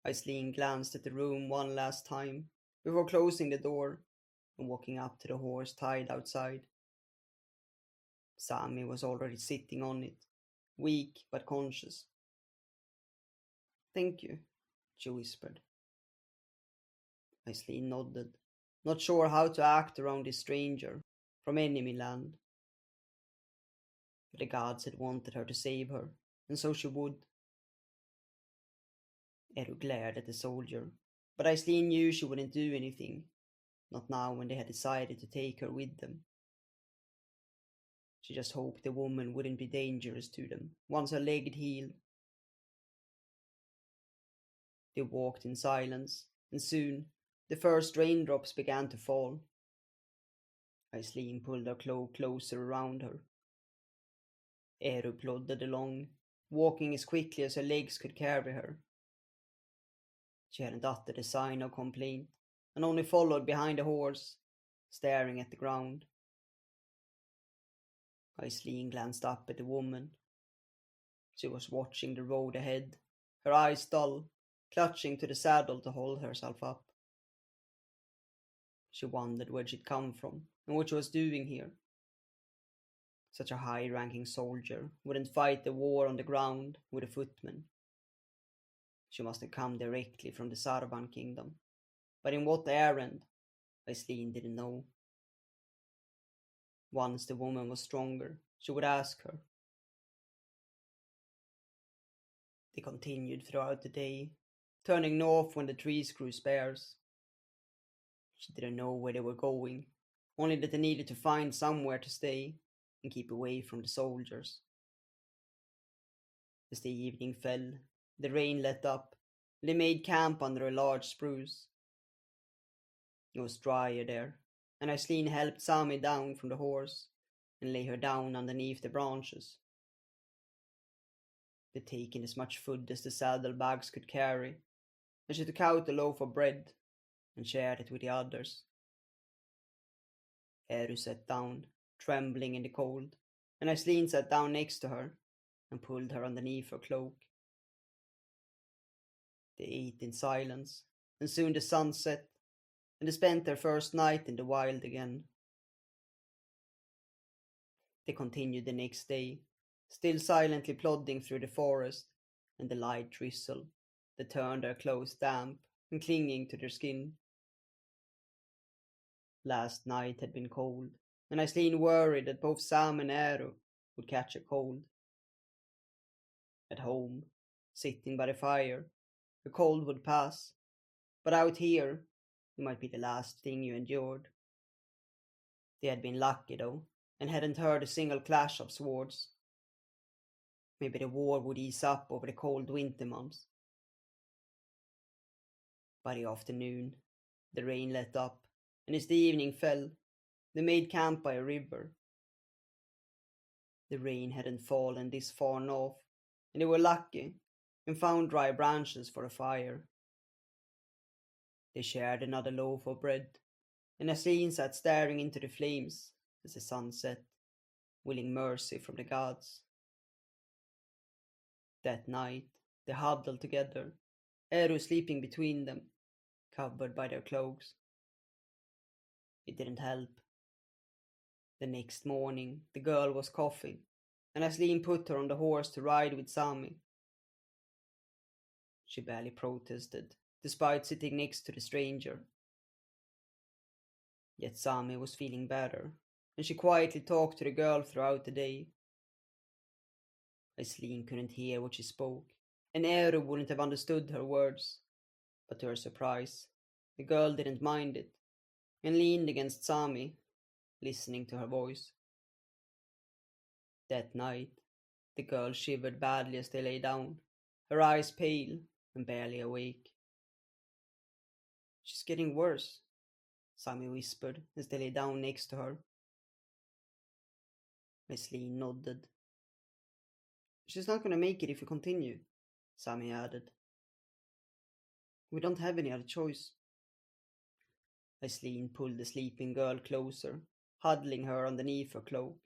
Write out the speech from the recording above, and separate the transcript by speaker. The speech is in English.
Speaker 1: Aislin glanced at the room one last time before closing the door and walking up to the horse tied outside. Sami was already sitting on it, weak but conscious. "Thank you," she whispered. Aislin nodded, not sure how to act around this stranger from enemy land. But the gods had wanted her to save her, and so she would. Eru glared at the soldier, but Aislin knew she wouldn't do anything, not now when they had decided to take her with them. She just hoped the woman wouldn't be dangerous to them once her leg had healed. They walked in silence, and soon the first raindrops began to fall. Aislin pulled her cloak closer around her. Eru plodded along, walking as quickly as her legs could carry her. She hadn't uttered a sign of complaint, and only followed behind the horse, staring at the ground. Aislin glanced up at the woman. She was watching the road ahead, her eyes dull, clutching to the saddle to hold herself up. She wondered where she'd come from and what she was doing here. Such a high-ranking soldier wouldn't fight the war on the ground with a footman. She must have come directly from the Sarvan kingdom, but in what errand, Aislin didn't know. Once the woman was stronger, she would ask her. They continued throughout the day, turning north when the trees grew sparse. She didn't know where they were going, only that they needed to find somewhere to stay and keep away from the soldiers. As the evening fell, the rain let up, and they made camp under a large spruce. It was drier there, and Aislin helped Sami down from the horse and lay her down underneath the branches. They'd taken as much food as the saddlebags could carry, and she took out a loaf of bread and shared it with the others. Eru sat down, trembling in the cold, and Aislin sat down next to her and pulled her underneath her cloak. They ate in silence, and soon the sun set, and they spent their first night in the wild again. They continued the next day, still silently plodding through the forest and the light drizzle that turned their clothes damp and clinging to their skin. Last night had been cold, and Aislin worried that both Sam and Eru would catch a cold. At home, sitting by the fire, the cold would pass, but out here, it might be the last thing you endured. They had been lucky, though, and hadn't heard a single clash of swords. Maybe the war would ease up over the cold winter months. By the afternoon, the rain let up, and as the evening fell, they made camp by a river. The rain hadn't fallen this far north, and they were lucky and found dry branches for a fire. They shared another loaf of bread, and Aislin sat staring into the flames as the sun set, willing mercy from the gods. That night, they huddled together, Eru sleeping between them, covered by their cloaks. It didn't help. The next morning, the girl was coughing, and Aislin put her on the horse to ride with Sami. She barely protested, despite sitting next to the stranger. Yet Sami was feeling better, and she quietly talked to the girl throughout the day. Aislin couldn't hear what she spoke, and Eru wouldn't have understood her words, but to her surprise, the girl didn't mind it, and leaned against Sami, listening to her voice. That night, the girl shivered badly as they lay down, her eyes pale and barely awake. "She's getting worse," Sami whispered as they lay down next to her. Aislin nodded. "She's not going to make it if we continue," Sami added. "We don't have any other choice." Aislin pulled the sleeping girl closer, huddling her underneath her cloak.